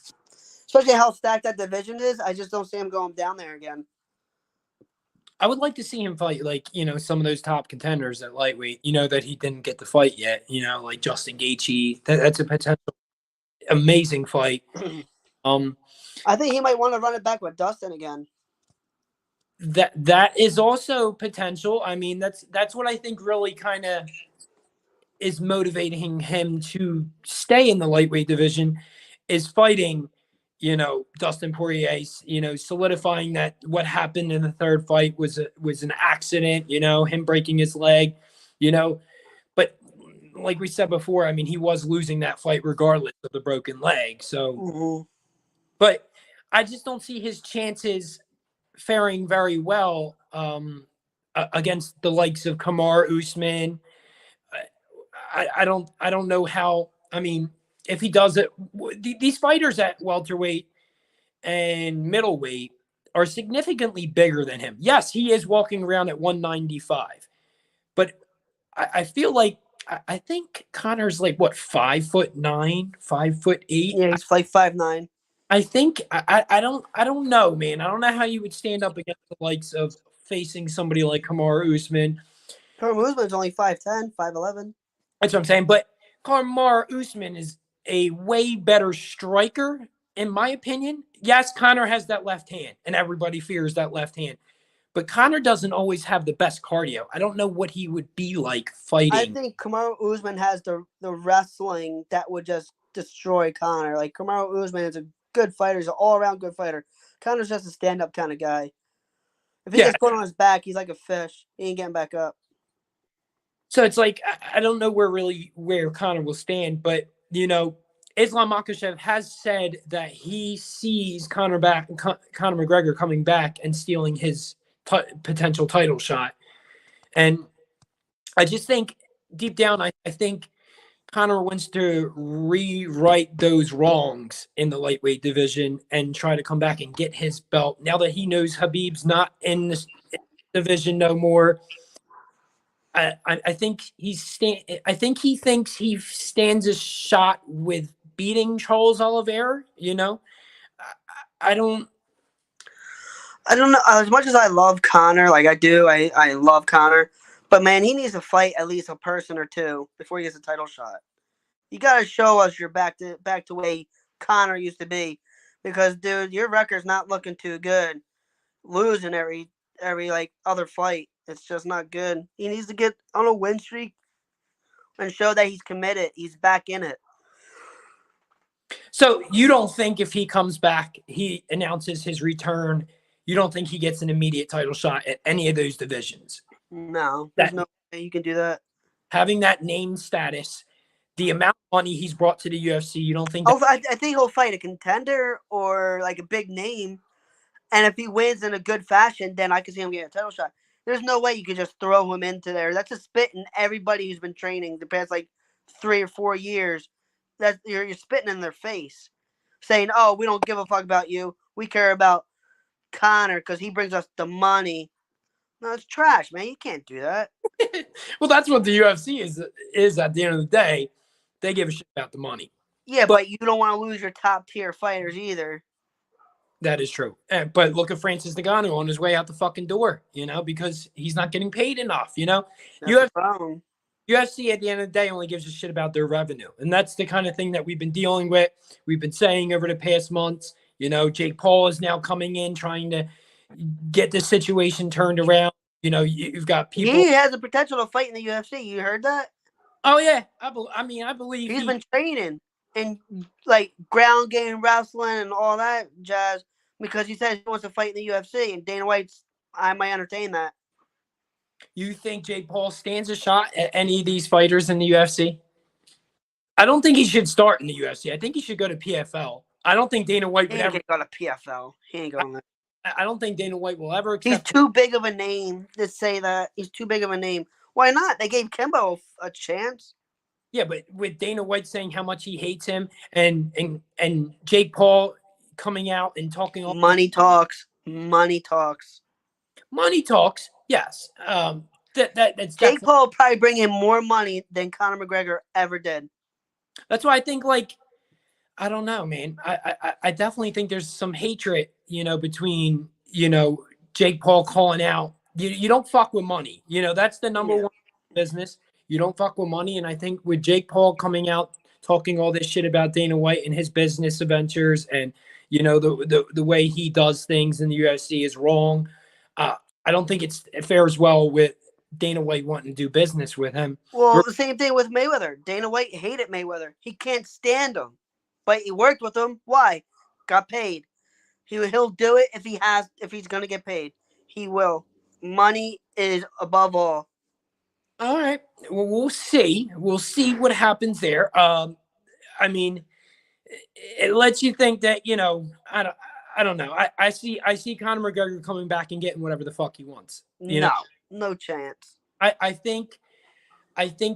Especially how stacked that division is. I just don't see him going down there again. I would like to see him fight some of those top contenders at lightweight, that he didn't get to fight yet, like Justin Gaethje. That's a potential amazing fight. I think he might want to run it back with Dustin again. That is also potential. I mean, that's what I think really kind of is motivating him to stay in the lightweight division, is fighting, Dustin Poirier, solidifying that what happened in the third fight was an accident, him breaking his leg, but like we said before, I mean, he was losing that fight regardless of the broken leg. So, but I just don't see his chances faring very well against the likes of Kamaru Usman. I don't know how. I mean, if he does it, these fighters at welterweight and middleweight are significantly bigger than him. Yes, he is walking around at 195, but I feel like I think Conor's like what, 5'9", 5'8". Yeah, he's like 5'9". I don't know, man. I don't know how you would stand up against the likes of facing somebody like Kamaru Usman. Kamaru Usman's only 5'10", 5'11". That's what I'm saying. But Kamaru Usman is a way better striker, in my opinion. Yes, Conor has that left hand, and everybody fears that left hand. But Conor doesn't always have the best cardio. I don't know what he would be like fighting. I think Kamaru Usman has the wrestling that would just destroy Conor. Like, Kamaru Usman is a good fighter. He's an all-around good fighter. Conor's just a stand-up kind of guy. If he gets put on his back, he's like a fish. He ain't getting back up. So it's like, I don't know where Conor will stand, but, you know, Islam Makhachev has said that he sees Conor McGregor coming back and stealing his potential title shot. And I just think deep down, I think Conor wants to rewrite those wrongs in the lightweight division and try to come back and get his belt. Now that he knows Khabib's not in this division no more, I think he thinks he stands a shot with beating Charles Oliveira. You know, I don't know. As much as I love Conor, like I do, I love Conor. But, man, he needs to fight at least a person or two before he gets a title shot. You got to show us you're back to way Conor used to be. Because, dude, your record's not looking too good. Losing every like other fight. It's just not good. He needs to get on a win streak and show that he's committed. He's back in it. So you don't think if he comes back, he announces his return, you don't think he gets an immediate title shot at any of those divisions? No, there's no way you can do that. Having that name status, the amount of money he's brought to the UFC, you don't think? I think he'll fight a contender or like a big name, and if he wins in a good fashion, then I can see him getting a title shot. There's no way you could just throw him into there. That's just spitting everybody who's been training the past like 3 or 4 years. That you're spitting in their face, saying, "Oh, we don't give a fuck about you. We care about Conor because he brings us the money." No, it's trash, man. You can't do that. Well, that's what the UFC is at the end of the day. They give a shit about the money. Yeah, but you don't want to lose your top tier fighters either. That is true. But look at Francis Ngannou on his way out the fucking door, you know, because he's not getting paid enough, you know. That's the problem. UFC at the end of the day only gives a shit about their revenue. And that's the kind of thing that we've been dealing with. We've been saying over the past months, you know, Jake Paul is now coming in trying to get the situation turned around. You know, you've got people. He has the potential to fight in the UFC. You heard that? Oh, yeah. I believe he's been training in like ground game wrestling and all that jazz because he says he wants to fight in the UFC. And Dana White's, I might entertain that. You think Jake Paul stands a shot at any of these fighters in the UFC? I don't think he should start in the UFC. I think he should go to PFL. I don't think Dana White would ever go to PFL. He ain't going there. I don't think Dana White will ever accept. He's too big of a name to say that. He's too big of a name. Why not? They gave Kimbo a chance. Yeah, but with Dana White saying how much he hates him and Jake Paul coming out and talking all money talks. Money talks. Money talks. Yes. That's Jake Paul will probably bring in more money than Conor McGregor ever did. That's why I think, like, I don't know, man. I definitely think there's some hatred, you know, between, you know, Jake Paul calling out. You don't fuck with money. You know, that's the number one business. You don't fuck with money. And I think with Jake Paul coming out talking all this shit about Dana White and his business adventures and, you know, the way he does things in the UFC is wrong. I don't think it fares well with Dana White wanting to do business with him. Well, the same thing with Mayweather. Dana White hated Mayweather. He can't stand him. But he worked with him. Why? Got paid. He'll do it if he's gonna get paid. He will. Money is above all. All right. Well, we'll see. We'll see what happens there. I mean, it lets you think that, you know, I don't know. I see Conor McGregor coming back and getting whatever the fuck he wants. No chance. I think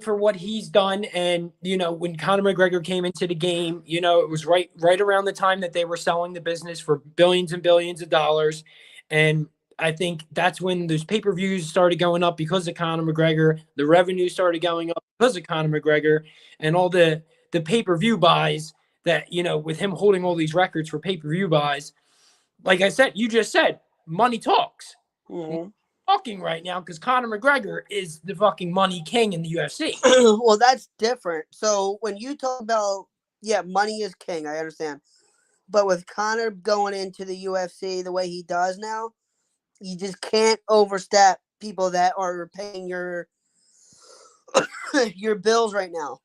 for what he's done, and, you know, when Conor McGregor came into the game, you know, it was right around the time that they were selling the business for billions and billions of dollars. And I think that's when those pay-per-views started going up because of Conor McGregor. The revenue started going up because of Conor McGregor, and all the pay-per-view buys that, you know, with him holding all these records for pay-per-view buys, like I said, you just said, money talks. Mm-hmm. Talking right now because Conor McGregor is the fucking money king in the UFC. Well, that's different. So when you talk about, yeah, money is king, I understand. But with Conor going into the UFC the way he does now, you just can't overstep people that are paying your your bills right now.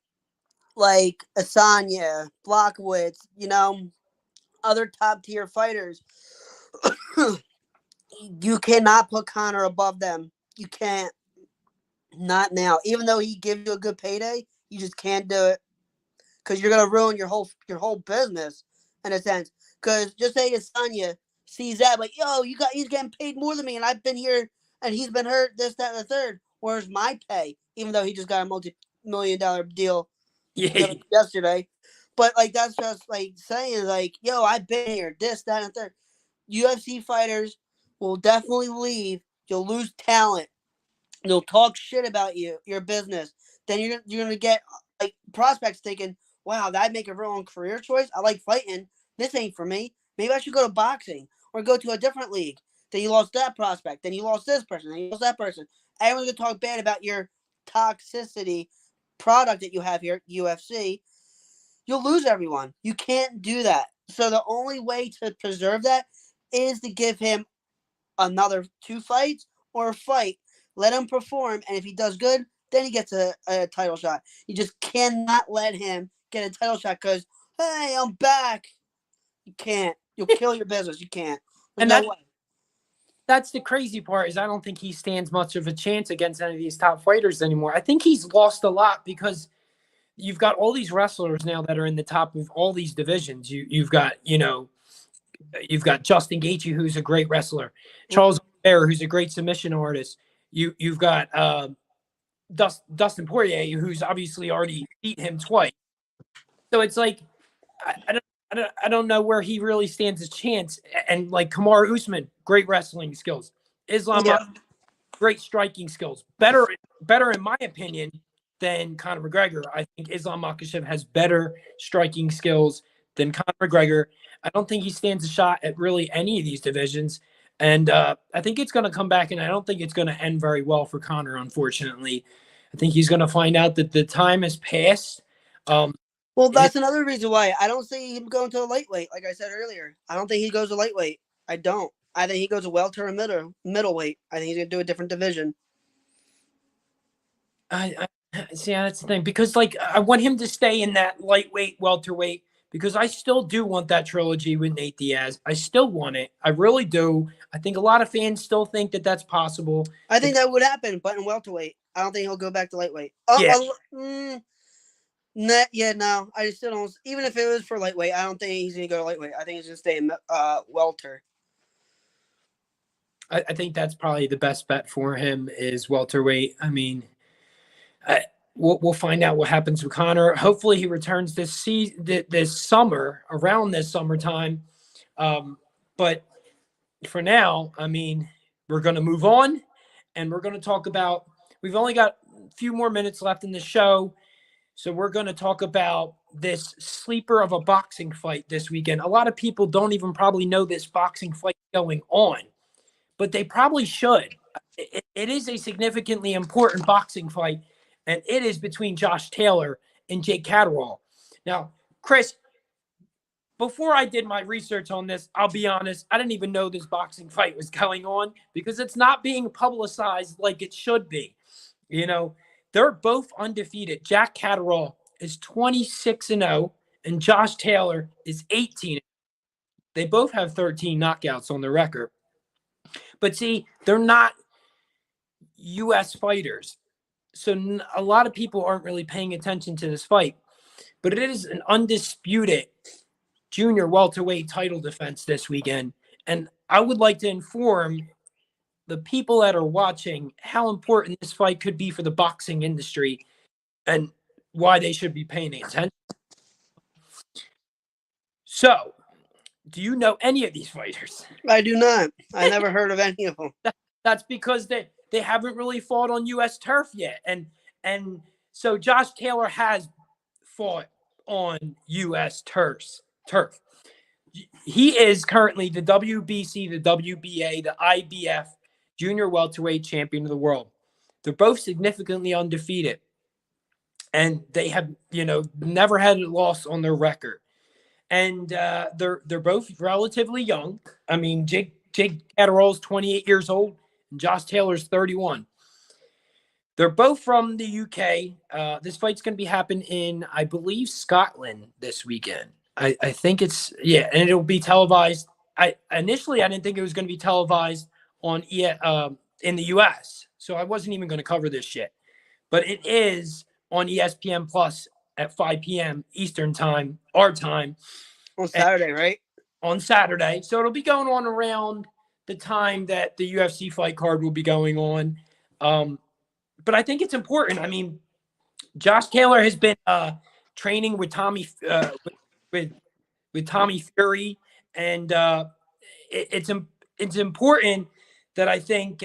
Like Asanya, Blockowitz, you know, other top tier fighters. You cannot put Conor above them. You can't. Not now. Even though he gives you a good payday, you just can't do it because you're gonna ruin your whole business in a sense. Because just say Asanya sees that, like, yo, he's getting paid more than me, and I've been here and he's been hurt, this, that, and the third. Where's my pay? Even though he just got a multi-million-dollar deal Yeah. yesterday. But like that's just like saying like, yo, I've been here, this, that, and third. UFC fighters will definitely leave. You'll lose talent. They'll talk shit about you, your business. Then you're gonna get like prospects thinking, wow, that'd make a real career choice. I like fighting. This ain't for me. Maybe I should go to boxing or go to a different league. Then you lost that prospect. Then you lost this person. Then you lost that person. Everyone's gonna talk bad about your toxicity product that you have here at UFC. You'll lose everyone. You can't do that. So the only way to preserve that is to give him another 2 fights or a fight. Let him perform, and if he does good, then he gets a title shot. You just cannot let him get a title shot because, hey, I'm back. You can't. You'll kill your business. You can't. There's And no way. that's the crazy part is I don't think he stands much of a chance against any of these top fighters anymore. I think he's lost a lot because you've got all these wrestlers now that are in the top of all these divisions. You've got, you know, you've got Justin Gaethje, who's a great wrestler, Charles Oliveira, who's a great submission artist. You've got Dustin Poirier, who's obviously already beat him twice. So it's like I don't know where he really stands a chance. And like Kamaru Usman, great wrestling skills. Islam, great striking skills. Better in my opinion than Conor McGregor. I think Islam Makhachev has better striking skills than Conor McGregor. I don't think he stands a shot at really any of these divisions. And I think it's going to come back, and I don't think it's going to end very well for Conor, unfortunately. I think he's going to find out that the time has passed. Well, that's another reason why I don't see him going to a lightweight. Like I said earlier, I don't think he goes to lightweight. I don't. I think he goes to welter and middleweight. I think he's going to do a different division. I see, that's the thing, because like I want him to stay in that lightweight, welterweight, because I still do want that trilogy with Nate Diaz. I still want it. I really do. I think a lot of fans still think that that's possible. I think that would happen, but in welterweight, I don't think he'll go back to lightweight. No. I still don't. Even if it was for lightweight, I don't think he's going to go to lightweight. I think he's going to stay in welter. I think that's probably the best bet for him is welterweight. I mean, we'll find out what happens with Conor. Hopefully he returns this summer, around this summertime. But for now, I mean, we're going to move on, and we're going to talk about, we've only got a few more minutes left in the show. So we're going to talk about this sleeper of a boxing fight this weekend. A lot of people don't even probably know this boxing fight going on, but they probably should. It is a significantly important boxing fight, and it is between Josh Taylor and Jake Catterall. Now, Chris, before I did my research on this, I'll be honest, I didn't even know this boxing fight was going on because it's not being publicized like it should be. You know, they're both undefeated. Jack Catterall is 26-0, and Josh Taylor is 18. They both have 13 knockouts on their record. But see, they're not U.S. fighters. So a lot of people aren't really paying attention to this fight. But it is an undisputed junior welterweight title defense this weekend. And I would like to inform the people that are watching how important this fight could be for the boxing industry and why they should be paying attention. So, do you know any of these fighters? I do not. I never heard of any of them. That's because they haven't really fought on U.S. turf yet. And so Josh Taylor has fought on U.S. turf. He is currently the WBC, the WBA, the IBF junior welterweight champion of the world. They're both significantly undefeated, and they have, never had a loss on their record. And they're both relatively young. I mean, Jake Catterall's 28 years old, and Josh Taylor's 31. They're both from the UK. This fight's going to be happening in, I believe, Scotland this weekend. I think it's, and it'll be televised. Initially I didn't think it was going to be televised on in the US, so I wasn't even going to cover this shit. But it is on ESPN Plus at 5 p.m. Eastern time, our time. On Saturday, right? On Saturday. So it'll be going on around the time that the UFC fight card will be going on. But I think it's important. I mean, Josh Taylor has been training with Tommy with Tommy Fury, and it's important that I think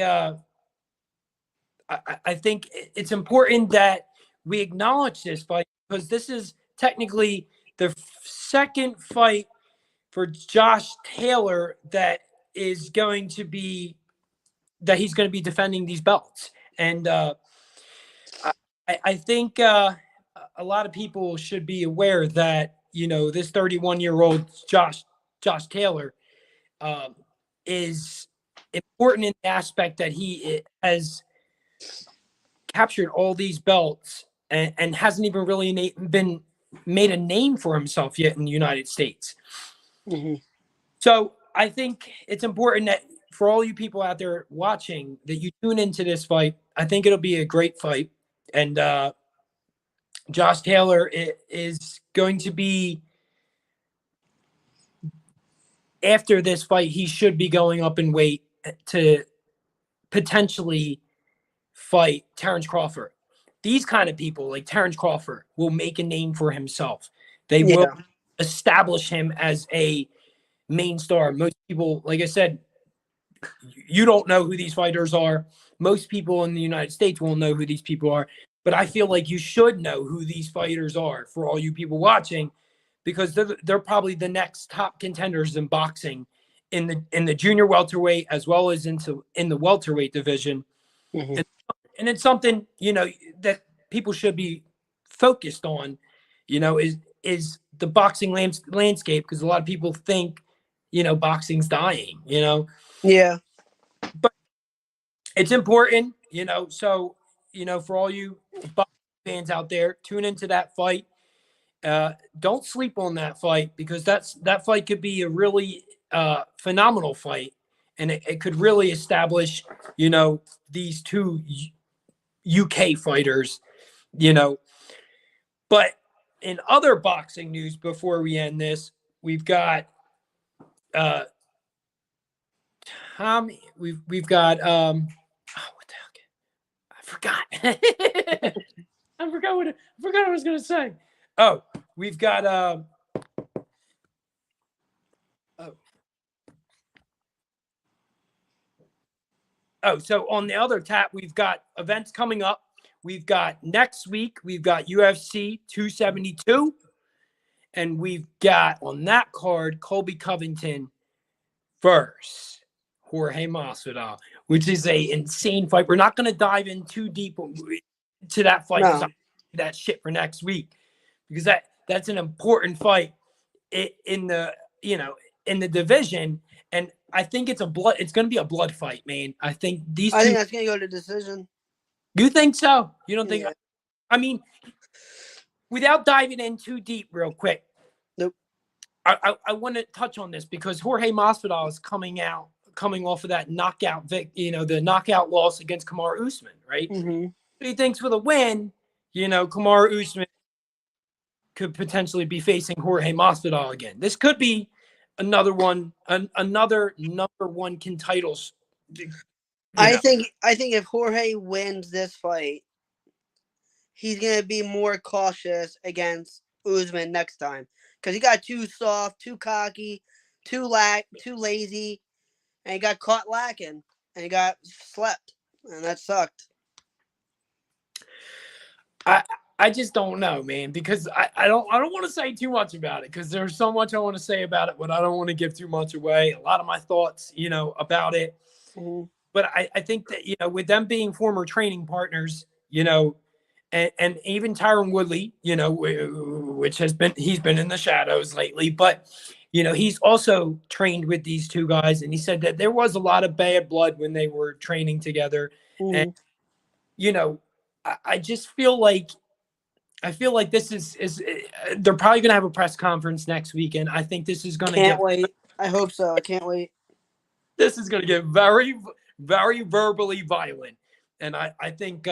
it's important that we acknowledge this fight, because this is technically the second fight for Josh Taylor that he's going to be defending these belts. And I think a lot of people should be aware that, this 31-year-old Josh Taylor is important in the aspect that he has captured all these belts and hasn't even really been made a name for himself yet in the United States. Mm-hmm. So I think it's important that for all you people out there watching, that you tune into this fight. I think it'll be a great fight. And Josh Taylor is going to be, after this fight, he should be going up in weight to potentially fight Terrence Crawford. These kind of people, like Terrence Crawford, will make a name for himself. They will establish him as a main star. Most people, like I said, you don't know who these fighters are. Most people in the United States won't know who these people are. But I feel like you should know who these fighters are, for all you people watching, because they're probably the next top contenders in boxing in the junior welterweight, as well as in the welterweight division. Mm-hmm. And it's something, that people should be focused on, is the boxing landscape, because a lot of people think, boxing's dying, Yeah. But it's important, so, for all you boxing fans out there, tune into that fight. Don't sleep on that fight, because that fight could be a really phenomenal fight, and it could really establish, these two UK fighters, But in other boxing news, before we end this, we've got Tommy. We've got what the hell? I forgot. I forgot what I was gonna say. Oh, we've got so on the other tap, we've got events coming up. We've got next week, we've got UFC 272. And we've got on that card, Colby Covington versus Jorge Masvidal, which is a insane fight. We're not going to dive in too deep to that fight. No. That shit for next week, because that's an important fight in the division. And I think it's going to be a blood fight, man. I think I think that's going to go to decision. You think so? You don't think? I mean, without diving in too deep real quick. Nope. I want to touch on this, because Jorge Masvidal is coming off of that knockout, the knockout loss against Kamaru Usman, right? Mm-hmm. He thinks with a win, Kamaru Usman could potentially be facing Jorge Masvidal again. This could be another one, another number one titles. I think if Jorge wins this fight, he's going to be more cautious against Usman next time, because he got too soft, too cocky, too lazy, and he got caught lacking, and he got slept, and that sucked. I just don't know, man, because I don't want to say too much about it because there's so much I want to say about it, but I don't want to give too much away. A lot of my thoughts, about it. Mm-hmm. But I think that, with them being former training partners, and even Tyron Woodley, which he's been in the shadows lately, but, he's also trained with these two guys. And he said that there was a lot of bad blood when they were training together. Mm-hmm. And, I just feel like, this is they're probably going to have a press conference next weekend. I think this is going to Can't wait. I hope so. I can't wait. This is going to get very, very verbally violent. And I think,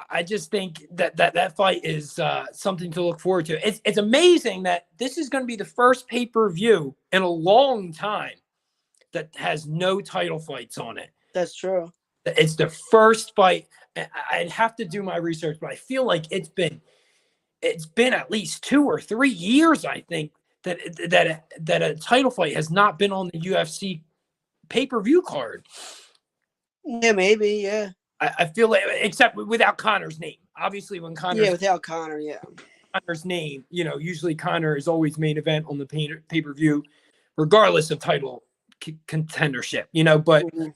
I just think that fight is something to look forward to. It's amazing that this is going to be the first pay-per-view in a long time that has no title fights on it. That's true. It's the first fight. I'd have to do my research, but I feel like it's been at least 2 or 3 years, I think, that a title fight has not been on the UFC pay-per-view card. Yeah, maybe, yeah. I feel like, except without Conor's name. Obviously, when Conor's without Conor, yeah. Conor's name, usually Conor is always main event on the pay-per-view, regardless of title contendership. But Mm-hmm.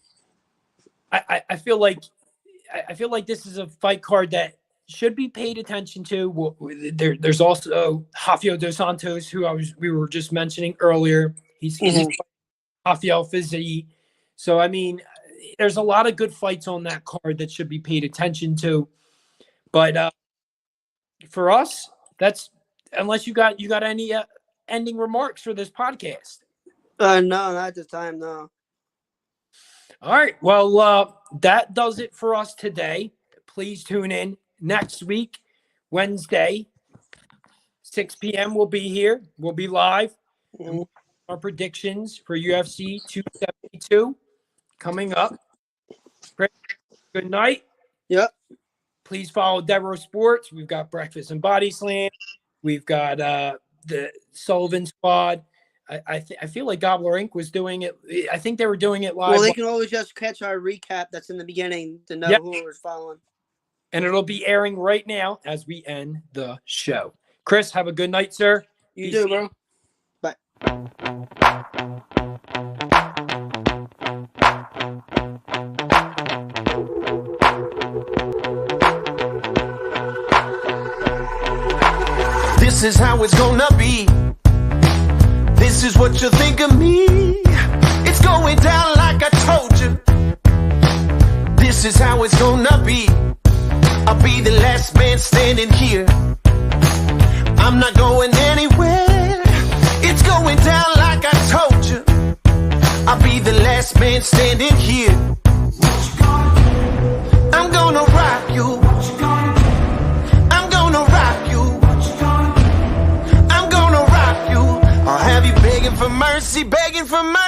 I feel like this is a fight card that should be paid attention to. There's also Rafael dos Santos, who we were just mentioning earlier. He's Rafael Fizzi. So I mean, there's a lot of good fights on that card that should be paid attention to. But for us, that's unless you got any ending remarks for this podcast. No, not at this time, no. All right. Well, that does it for us today. Please tune in next week, Wednesday, 6 p.m. We'll be here. We'll be live. Mm-hmm. Our predictions for UFC 272 coming up. Good night. Yep. Please follow Devereaux Sports. We've got Breakfast and Body Slam. We've got the Sullivan Squad. I feel like Gobbler Inc. was doing it. I think they were doing it live. Well, they can always just catch our recap that's in the beginning to know who we're following. And it'll be airing right now as we end the show. Chris, have a good night, sir. You do, bro. Bye. This is how it's gonna be. This is what you think of me. It's going down like I told you. This is how it's gonna be. I'll be the last man standing here. I'm not going anywhere. It's going down like I told you. I'll be the last man standing here. I'm gonna rock you. I'm gonna rock you. I'm gonna rock you. I'll have you begging for mercy, begging for mercy.